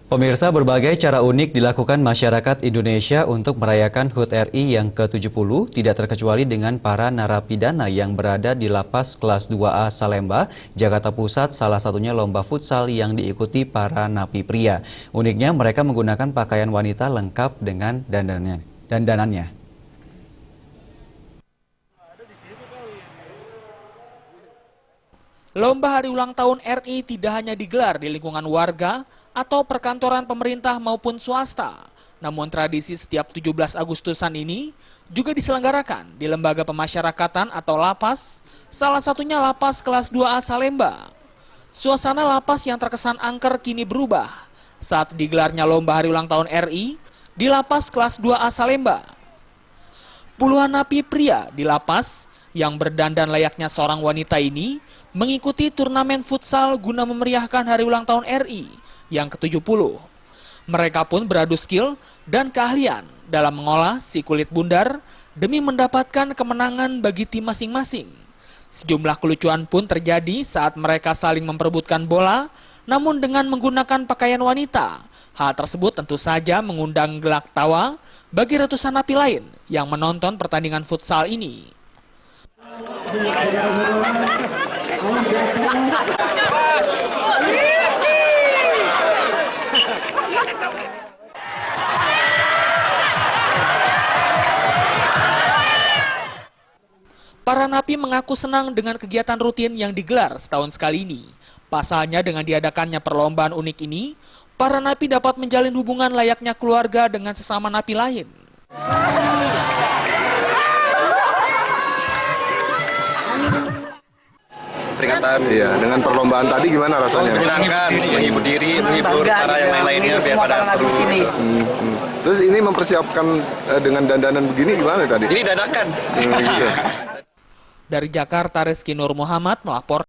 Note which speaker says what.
Speaker 1: Pemirsa, berbagai cara unik dilakukan masyarakat Indonesia untuk merayakan HUT RI yang ke-70, tidak terkecuali dengan para narapidana yang berada di Lapas Kelas 2A Salemba, Jakarta Pusat, salah satunya lomba futsal yang diikuti para napi pria. Uniknya, mereka menggunakan pakaian wanita lengkap dengan dandanannya.
Speaker 2: Lomba hari ulang tahun RI tidak hanya digelar di lingkungan warga atau perkantoran pemerintah maupun swasta. Namun tradisi setiap 17 Agustusan ini juga diselenggarakan di lembaga pemasyarakatan atau lapas, salah satunya Lapas Kelas 2A Salemba. Suasana lapas yang terkesan angker kini berubah saat digelarnya lomba hari ulang tahun RI di Lapas Kelas 2A Salemba. Puluhan napi pria di lapas yang berdandan layaknya seorang wanita ini mengikuti turnamen futsal guna memeriahkan hari ulang tahun RI yang ke-70. Mereka pun beradu skill dan keahlian dalam mengolah si kulit bundar demi mendapatkan kemenangan bagi tim masing-masing. Sejumlah kelucuan pun terjadi saat mereka saling memperebutkan bola, namun dengan menggunakan pakaian wanita. Hal tersebut tentu saja mengundang gelak tawa bagi ratusan napi lain yang menonton pertandingan futsal ini. Para napi mengaku senang dengan kegiatan rutin yang digelar setahun sekali ini. Pasalnya dengan diadakannya perlombaan unik ini, para napi dapat menjalin hubungan layaknya keluarga dengan sesama napi lain.
Speaker 3: Peringatan.
Speaker 4: Iya, dengan perlombaan tadi gimana rasanya?
Speaker 3: Menyenangkan, menghibur diri, menghibur para yang lain-lainnya biar pada seru.
Speaker 4: Terus ini mempersiapkan dengan dandanan begini gimana tadi?
Speaker 3: Ini dadakan.
Speaker 4: Gitu.
Speaker 2: Dari Jakarta, Rizky Nur Muhammad melapor.